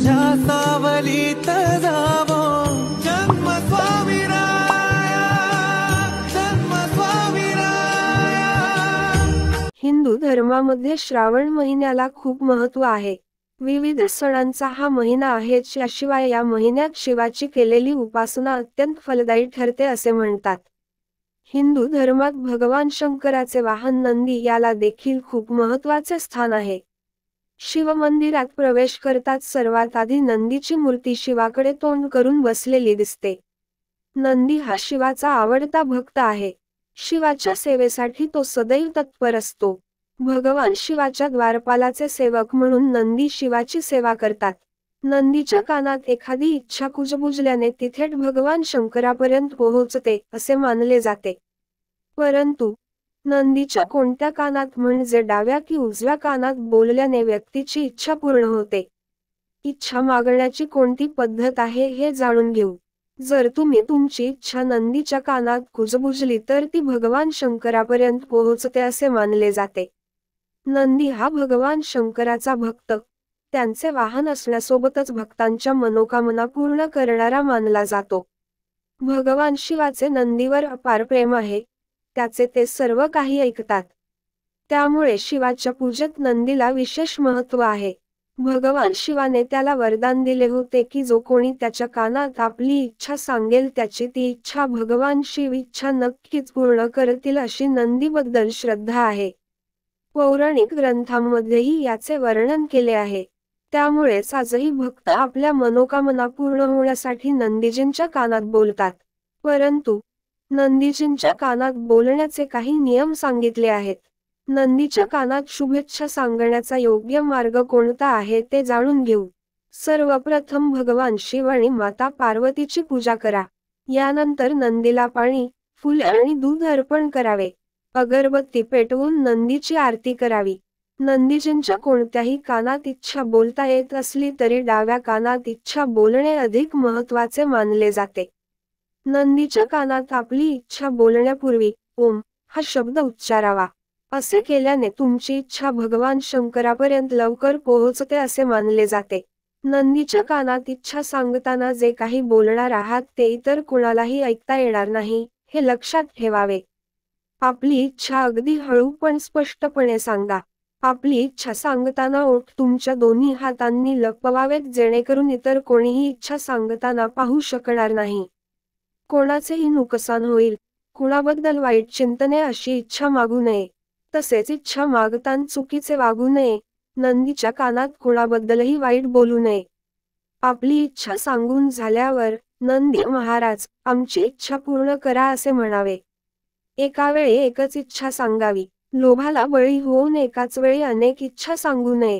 तुझ्या सावलीत जावो जन्म स्वामीराया, जन्म स्वामीराया। हिंदू धर्मामध्ये श्रावण महिन्याला खूप महत्त्व आहे। विविध सणांचा हा महिना आहे, शिवाय या महिन्यात शिवाची केलेली उपासना अत्यंत फलदायी ठरते असे म्हणतात। हिंदू धर्मात भगवान शंकराचे वाहन नंदी याला देखील खूप महत्त्वाचे स्थान आहे। शिव मंदिरात प्रवेश करताच सर्वात आधी नंदीची मूर्ती शिवाकडे तोंड करून बसलेली दिसते। नंदी हा शिवाचा आवडता भक्त आहे। शिवाच्या सेवेसाठी तो सदैव तत्पर असतो। भगवान शिवाच्या द्वारपालाचे सेवक म्हणून नंदी शिवाची सेवा करतात। नंदीच्या कानात एखादी इच्छा कुजबुजल्याने ती थेट भगवान शंकरापर्यंत पोहोचते असे मानले जाते। परंतु नंदीच्या कोणत्या कानात म्हणजे डाव्या की उजव्या कानात बोलल्याने व्यक्तीची इच्छा पूर्ण होते? इच्छा मागण्याची कोणती पद्धत आहे हे जाणून घेऊ। जर तुम्ही तुमची इच्छा नंदीच्या कानात कुजबुजली तर ती भगवान शंकरापर्यंत पोहोचते असे मानले जाते। नंदी हा भगवान शंकराचा भक्त, त्यांचे वाहन असण्यासोबतच भक्तांच्या मनोकामना पूर्ण करणारा मानला जातो। भगवान शिवाचे नंदीवर अपार प्रेम आहे, त्याचे ते सर्व काही ऐकतात। त्यामुळे शिवाच्या पूजेत नंदीला विशेष महत्त्व आहे। भगवान शिवाने त्याला वरदान दिले होते की जो कोणी त्याच्या कानात आपली इच्छा सांगेल त्याची ती इच्छा भगवान शिव इच्छा नक्कीच पूर्ण करतील अशी नंदीबद्दल श्रद्धा आहे। पौराणिक ग्रंथांमध्येही याचे वर्णन केले आहे। त्यामुळेच आजही भक्त आपल्या मनोकामना पूर्ण होण्यासाठी नंदीजींच्या कानात बोलतात। परंतु नंदीजींच्या कानात बोलण्याचे काही नियम सांगितले आहेत। नंदीच्या कानात शुभेच्छा सांगण्याचा योग्य मार्ग कोणता आहे ते जाणून घेऊ। सर्वप्रथम भगवान शिव आणि माता पार्वतीची पूजा करा। यानंतर नंदीला पाणी, फुले आणि दूध अर्पण करावे। अगरबत्ती पेटवून नंदीची आरती करावी। नंदीजींच्या कोणत्याही कानात इच्छा बोलता येत असली तरी डाव्या कानात इच्छा बोलणे अधिक महत्त्वाचे मानले जाते। नंदीच्या कानात आपली इच्छा बोलण्यापूर्वी ओम हा शब्द उच्चारावा। असे केल्याने तुमची इच्छा भगवान शंकरापर्यंत लवकर पोहोचते असे मानले जाते। नंदीच्या कानात इच्छा सांगताना जे काही बोलणार आहात ते इतर कुणालाही ऐकता येणार नाही, हे लक्षात ठेवावे। आपली इच्छा अगदी हळू पण स्पष्टपणे सांगा। आपली इच्छा सांगताना ओठ तुमच्या दोन्ही हातांनी लपवावेत जेणेकरून इतर कोणीही इच्छा सांगताना पाहू शकणार नाही। कोणाचेही नुकसान होईल, कुणाबद्दल वाईट चिंतने अशी इच्छा मागू नये। तसेच इच्छा मागताना चुकीचे वागू नये। नंदीच्या कानात कुणाबद्दलही वाईट बोलू नये। आपली इच्छा सांगून झाल्यावर नंदी महाराज आमची इच्छा पूर्ण करा असे म्हणावे। एका वेळी एकच इच्छा सांगावी। लोभाला बळी होऊन एकाच वेळी अनेक इच्छा सांगू नये।